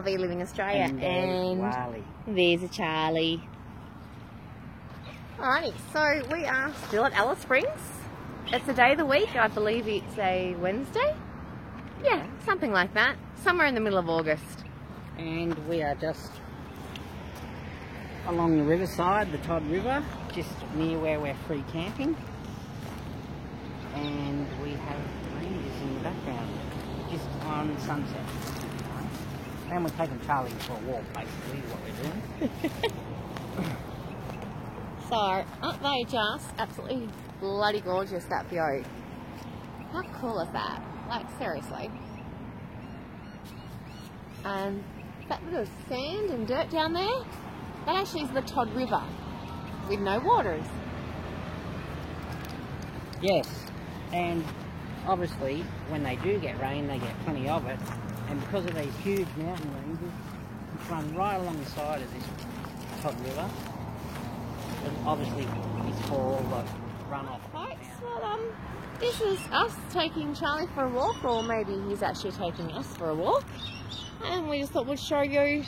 Living Australia, and there's a Charlie. Alrighty, so we are still at Alice Springs. It's a day of the week, I believe it's a Wednesday. Yeah, something like that. Somewhere in the middle of August. And we are just along the riverside, the Todd River, just near where we're free camping. And we have rangers in the background, just on sunset. And we're taking Charlie for a walk, basically, is what we're doing. So, aren't they just absolutely bloody gorgeous, that view? How cool is that? Like, seriously. And that bit of sand and dirt down there, that actually is the Todd River, with no waters. Yes, and obviously, when they do get rain, they get plenty of it. And because of these huge mountain ranges, which run right along the side of this Todd River, and obviously it's for all the runoff. Folks, well, this is us taking Charlie for a walk, or maybe he's actually taking us for a walk. And we just thought we'd show you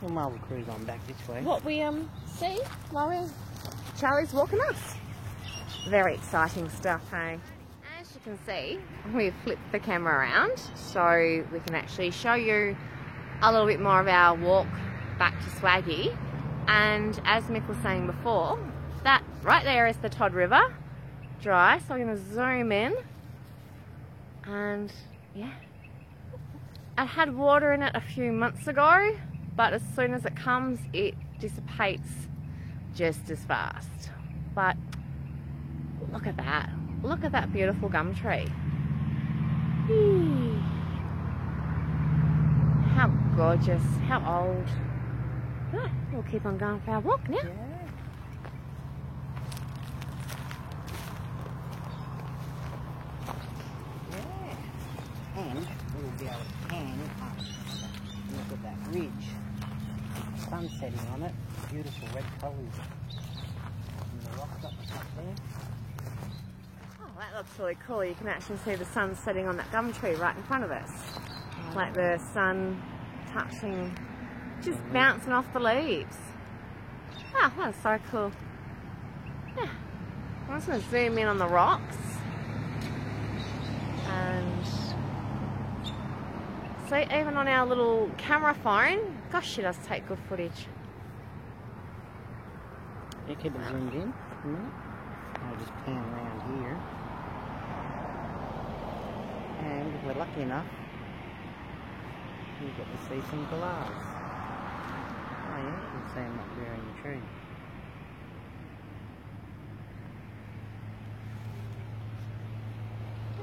while we cruise on back this way, what we see while Charlie's walking us. Very exciting stuff, hey? As you can see, we've flipped the camera around so we can actually show you a little bit more of our walk back to Swaggy. And as Mick was saying before, that right there is the Todd River, dry, so I'm going to zoom in. And yeah, it had water in it a few months ago, but as soon as it comes, it dissipates just as fast. But look at that. Look at that beautiful gum tree. Eee. How gorgeous, how old. Right, we'll keep on going for our walk now. Yeah. And we'll be able to pan up and look at that ridge. Sun setting on it, beautiful red colours. And the rocks up the top there. That looks really cool. You can actually see the sun setting on that gum tree right in front of us. Like the sun touching, just bouncing off the leaves. Ah, that's so cool. Yeah. I'm just going to zoom in on the rocks. And see, even on our little camera phone, gosh, she does take good footage. You keep it zoomed in for a minute. I'll just pan around here. And if we're lucky enough, we get to see some galahs. Oh yeah, you can see them up there in the tree.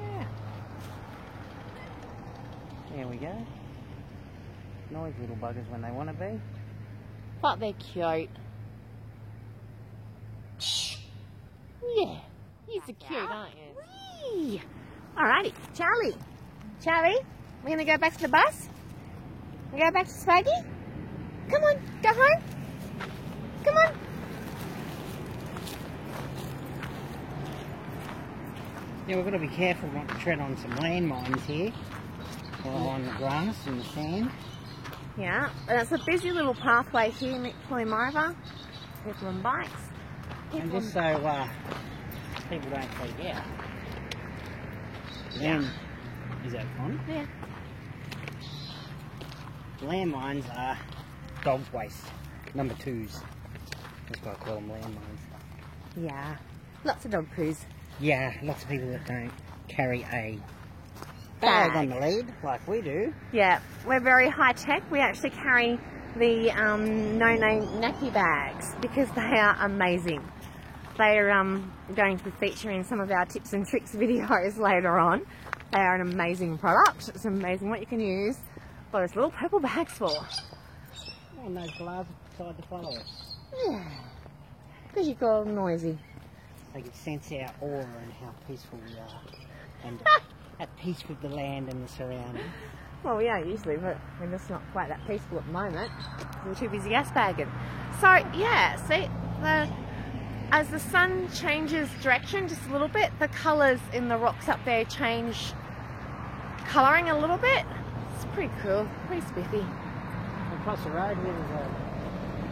Yeah. There we go. Noisy little buggers when they want to be. But they're cute. Yeah, you're so cute, aren't you? Whee! Alrighty, Charlie. Charlie, we're going to go back to the bus? We go back to Swaggy? Come on, go home. Come on. Yeah, we've got to be careful not to tread on some landmines here. While on the grass and the sand. Yeah, and it's a busy little pathway here, Mick, pull him over. people on bikes. And just so people don't forget, is that fun? Yeah. Landmines are dog's waste, number 2s. That's why I call them landmines. Yeah. Lots of dog poos. Yeah, lots of people that don't carry a bag on the lead like we do. Yeah, we're very high tech. We actually carry the no-name nappy bags because they are amazing. They are going to be featuring some of our tips and tricks videos later on. They are an amazing product. It's amazing what you can use those little purple bags for. Oh, and those gloves decide to follow us. Yeah, because you call them noisy. They can sense our aura and how peaceful we are. And at peace with the land and the surroundings. Well, we are usually, but we're just not quite that peaceful at the moment. We're too busy gas bagging. So, yeah, see, as the sun changes direction just a little bit, the colours in the rocks up there change colouring a little bit. It's pretty cool, pretty spiffy. Across the road there's a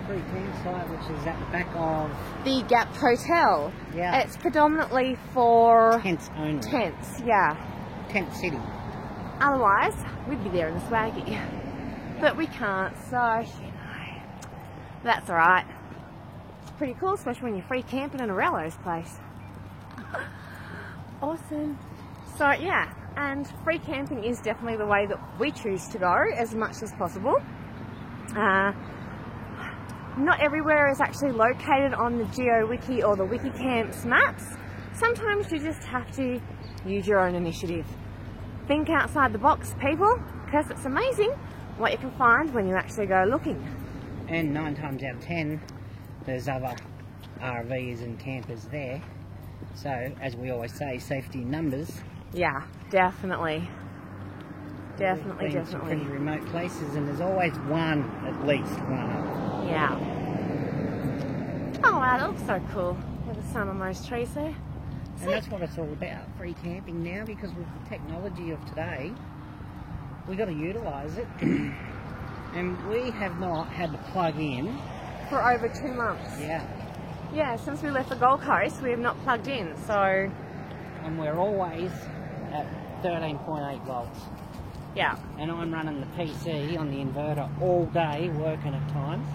free campsite which is at the back of The Gap Hotel. Yeah. It's predominantly for tents only. tents, yeah. Tent city. Otherwise, we'd be there in the swaggy. But we can't, so, you know, that's alright. It's pretty cool, especially when you're free camping in a Rello's place. Awesome. So, yeah, and free camping is definitely the way that we choose to go as much as possible. Not everywhere is actually located on the GeoWiki or the WikiCamps maps. Sometimes you just have to use your own initiative. Think outside the box, people, because it's amazing what you can find when you actually go looking. And 9 times out of 10, there's other RVs and campers there. So, as we always say, safety in numbers. Yeah, definitely. Definitely, We've been to definitely. pretty remote places, and there's always one, at least one of them. Yeah. Oh wow, that looks so cool with the sun on those trees there. And that's what it's all about, free camping now, because with the technology of today, we've got to utilise it. And we have not had to plug in. For over 2 months. Yeah. Yeah, since we left the Gold Coast, we have not plugged in, so... And we're always at 13.8 volts. Yeah. And I'm running the PC on the inverter all day, working at times.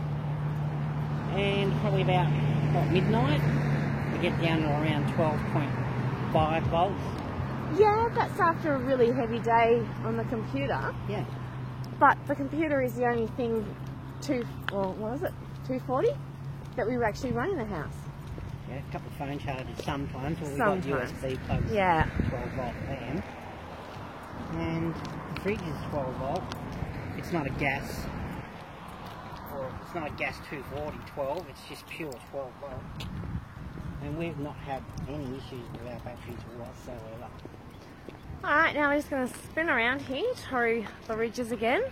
And probably about, what, midnight, we get down to around 12.5 volts. Yeah, that's after a really heavy day on the computer. Yeah. But the computer is the only thing, 240, that we were actually running the house. Yeah, a couple of phone chargers sometimes, or we've Sometimes. got USB plugs, Yeah. 12 volt fan. And the fridge is 12 volt. It's not a gas, or it's not a gas 240 12, it's just pure 12 volt. And we've not had any issues with our batteries whatsoever. Alright, now we're just going to spin around here through the ridges again.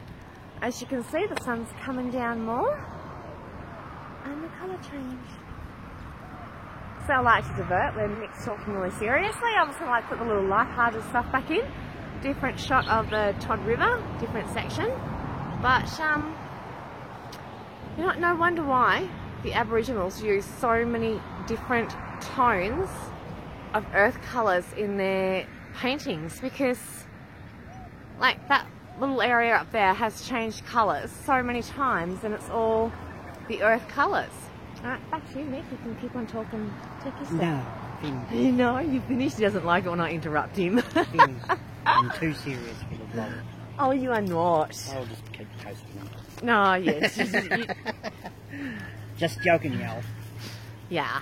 As you can see, the sun's coming down more. And the colour change. So I like to divert when Mick's talking really seriously. I also like to put the little light-hearted stuff back in. Different shot of the Todd River, different section. But, you know, no wonder why the Aboriginals use so many different tones of earth colours in their paintings, because like that little area up there has changed colours so many times, and it's all the earth colours. Alright, back to you, Mick. You can keep on talking. Take your step. No, finished. No, you finished. He doesn't like it when I interrupt him. Finished. I'm too serious for the vlog. Oh, you are not. I'll just keep coasting them. No, yes. Just joking, y'all. Yeah.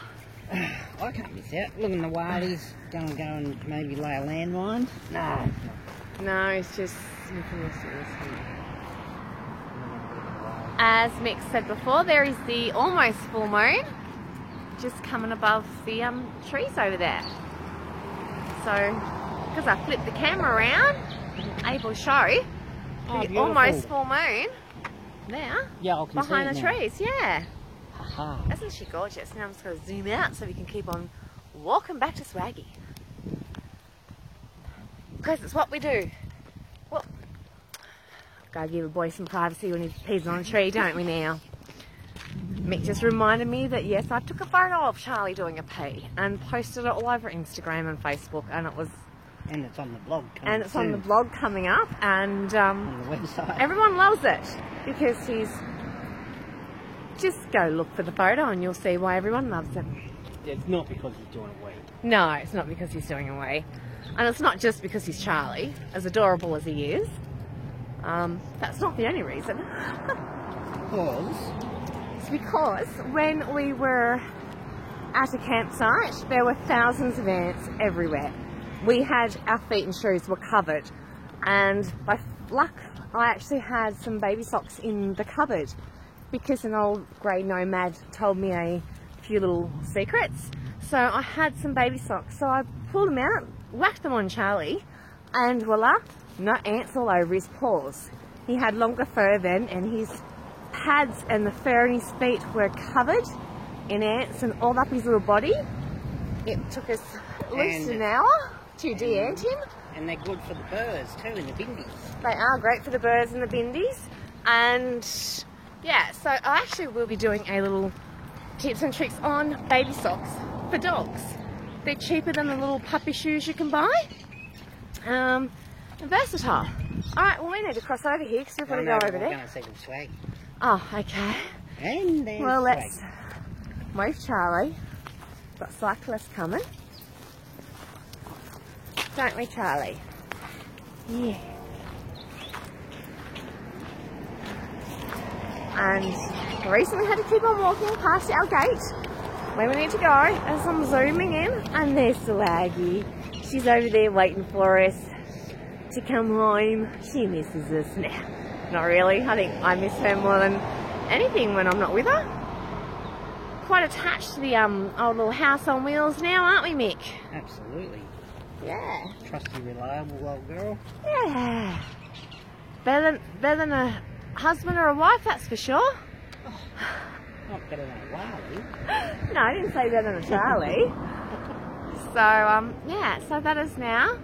I can't miss out. Look at the waddies. Go and maybe lay a landmine. No. No, it's just... As Mick said before, there is the almost full moon just coming above the trees over there. So, because I flipped the camera around, I'm able to show the almost full moon there, Yeah, I can behind see the it now. trees. Yeah. Aha. Isn't she gorgeous? Now I'm just going to zoom out so we can keep on walking back to Swaggy. Because it's what we do. Well, gotta give a boy some privacy when he pees on a tree, don't we now? Mick just reminded me that yes, I took a photo of Charlie doing a pee and posted it all over Instagram and Facebook, and it was... And it's on the blog coming And it's soon. on the blog coming up, and On the website. everyone loves it because he's... Just go look for the photo and you'll see why everyone loves it. It's not because he's doing a wee. No, it's not because he's doing a wee. And it's not just because he's Charlie, as adorable as he is. That's not the only reason. Because It's because when we were at a campsite, there were thousands of ants everywhere. We had, our feet and shoes were covered, and by luck I actually had some baby socks in the cupboard because an old grey nomad told me a few little secrets. So I had some baby socks, so I pulled them out, whacked them on Charlie, and voila, no ants all over his paws. He had longer fur then, and his pads and the fur in his feet were covered in ants and all up his little body. It took us at least an hour to de-ant him. And they're good for the birds too, in the bindies. They are great for the birds and the bindies. And yeah, so I actually will be doing a little tips and tricks on baby socks for dogs. They're cheaper than the little puppy shoes you can buy. And versatile. Alright, well we need to cross over here because we've got to go over We're there. going to see them swag. Oh, okay. And there's Well, swag. let's move Charlie. Got cyclists coming. Don't we, Charlie? Yeah. And recently had to keep on walking past our gate where we need to go as I'm zooming in, and there's Swaggy. She's over there waiting for us to come home. She misses us now. Not really. I think I miss her more than anything when I'm not with her. Quite attached to the old little house on wheels now, aren't we, Mick? Absolutely. Yeah. Trusty, reliable old girl. Yeah. Better than a husband or a wife, that's for sure. Not better than a Wally. No, I didn't say better than a Charlie. So, yeah, so that is now,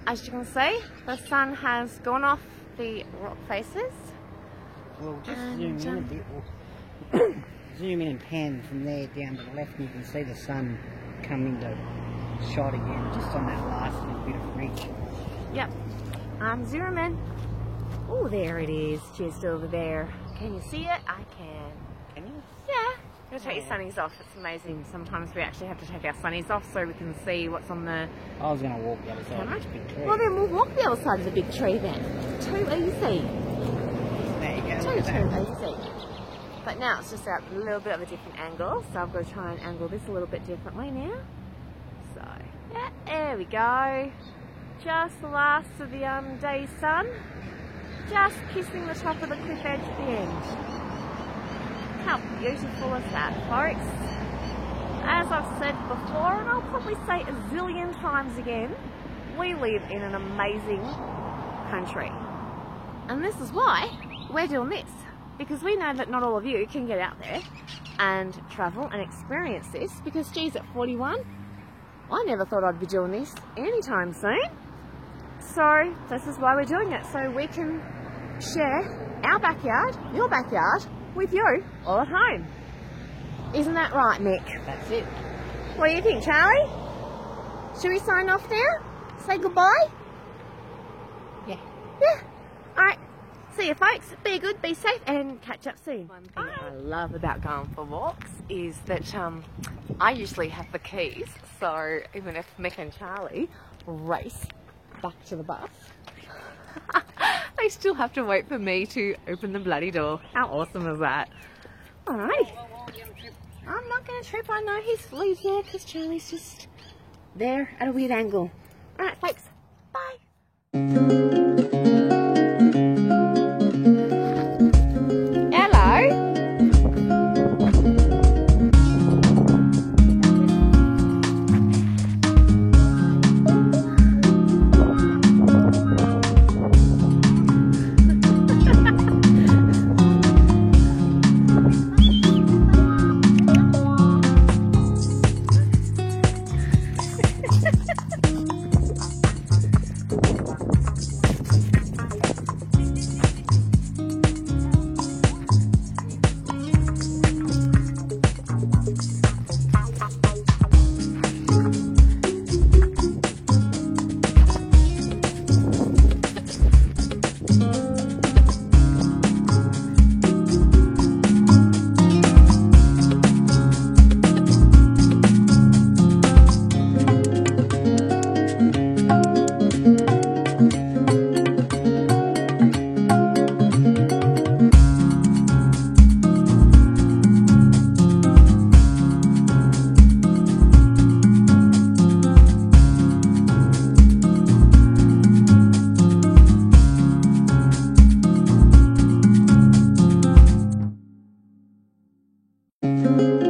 as you can see, the sun has gone off the rock faces. We'll just And, zoom in a bit. We'll zoom in and pan from there down to the left, and you can see the sun come into shot again, just on that last little bit of ridge. Yep. Zoom in. Oh, there it is, just over there. Can you see it? I can. Can you? Yeah. You'll take your sunnies off. It's amazing. Sometimes we actually have to take our sunnies off so we can see what's on the I was going to walk the other side camera. of this big tree. Well, then we'll walk the other side of the big tree then. Too easy. There you go. Too look at that. easy. But now it's just at a little bit of a different angle, so I've got to try and angle this a little bit differently now. So, yeah, there we go. Just the last of the day's sun. Just kissing the top of the cliff edge at the end. How beautiful is that, folks? As I've said before, and I'll probably say a zillion times again, we live in an amazing country. And this is why we're doing this. Because we know that not all of you can get out there and travel and experience this. Because, geez, at 41, I never thought I'd be doing this anytime soon. So, this is why we're doing it. So we can share our backyard, your backyard, with you all at home. Isn't that right, Mick? That's it. What do you think, Charlie? Should we sign off now? Say goodbye? Yeah. Yeah. Alright. See you, folks. Be good, be safe, and catch up soon. One thing I love about going for walks is that I usually have the keys, so even if Mick and Charlie race back to the bus, they still have to wait for me to open the bloody door. How awesome is that? Alrighty. I'm not going to trip. I know he's leaves there because Charlie's just there at a weird angle. Alright, folks. Bye. you.